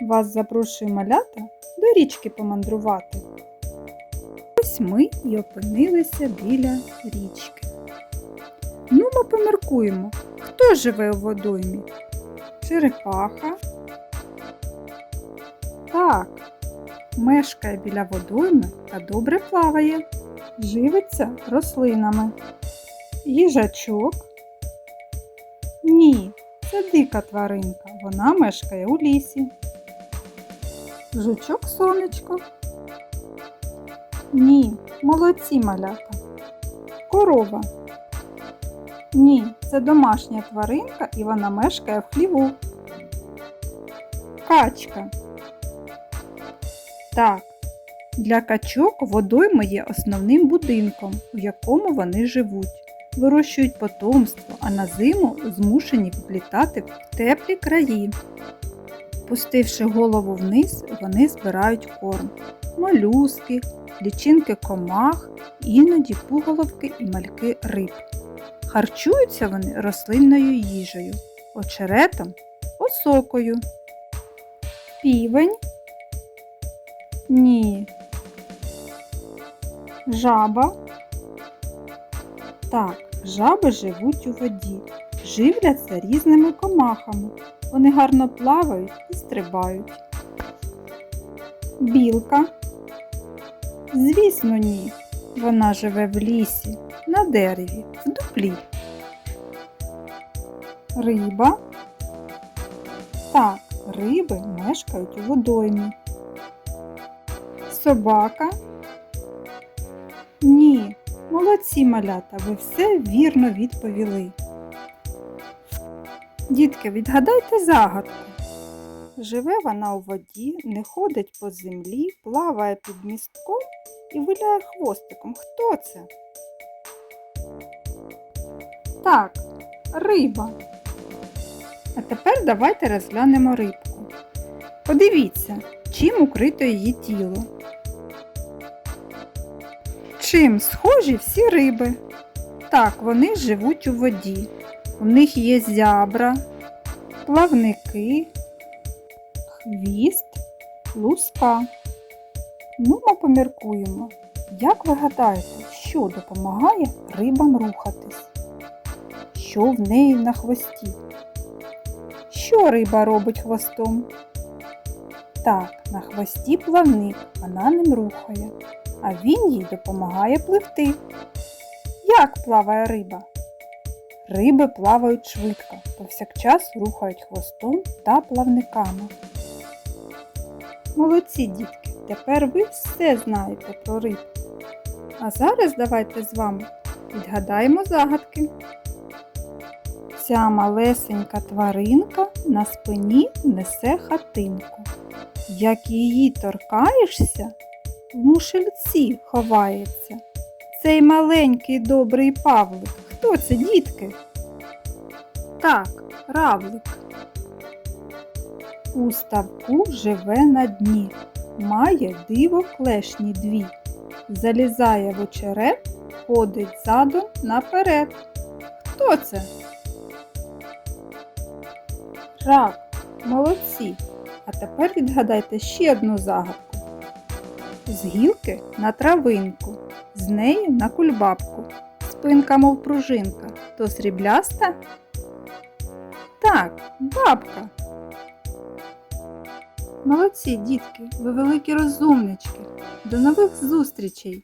Вас запрошую малята до річки помандрувати. Ось ми і опинилися біля річки. Ну, ми поміркуємо, хто живе у водоймі? Черепаха? Так, мешкає біля водойми та добре плаває. Живиться рослинами. Їжачок? Ні, це дика тваринка, вона мешкає у лісі. Жучок-сонечко? Ні, молодці малята. Корова? Ні, це домашня тваринка і вона мешкає в хліву. Качка? Так, для качок водойма є основним будинком, у якому вони живуть. Вирощують потомство, а на зиму змушені відлітати в теплі краї. Пустивши голову вниз, вони збирають корм. Молюски, лічинки комах, іноді пуголовки і мальки риб. Харчуються вони рослинною їжею, очеретом, осокою. Півень? Ні. Жаба? Так, жаби живуть у воді, живляться різними комахами. Вони гарно плавають і стрибають. Білка? Звісно, ні. Вона живе в лісі, на дереві, в дуплі. Риба? Так, риби мешкають у водоймі. Собака? Ні. Молодці, малята, ви все вірно відповіли. Дітки, відгадайте загадку. Живе вона у воді, не ходить по землі, плаває під містком і виляє хвостиком. Хто це? Так, риба. А тепер давайте розглянемо рибку. Подивіться, чим укрито її тіло. Чим схожі всі риби? Так, вони живуть у воді. У них є зябра, плавники, хвіст, луска. Ну, ми поміркуємо. Як ви гадаєте, що допомагає рибам рухатись? Що в неї на хвості? Що риба робить хвостом? Так, на хвості плавник, вона ним рухає, а він їй допомагає пливти. Як плаває риба? Риби плавають швидко, повсякчас рухають хвостом та плавниками. Молодці, дітки, тепер ви все знаєте про риб. А зараз давайте з вами відгадаємо загадки. Ця малесенька тваринка на спині несе хатинку. Як її торкаєшся, в мушельці ховається. Цей маленький добрий Павлик. Хто це, дітки? Так, равлик. У ставку живе на дні, має диво клешні дві. Залізає в очерет, ходить задом наперед. Хто це? Рак. Молодці. А тепер відгадайте ще одну загадку. З гілки на травинку, з неї на кульбабку. Спинка, мов пружинка, то срібляста? Так, бабка. Молодці, дітки, ви великі розумнички. До нових зустрічей!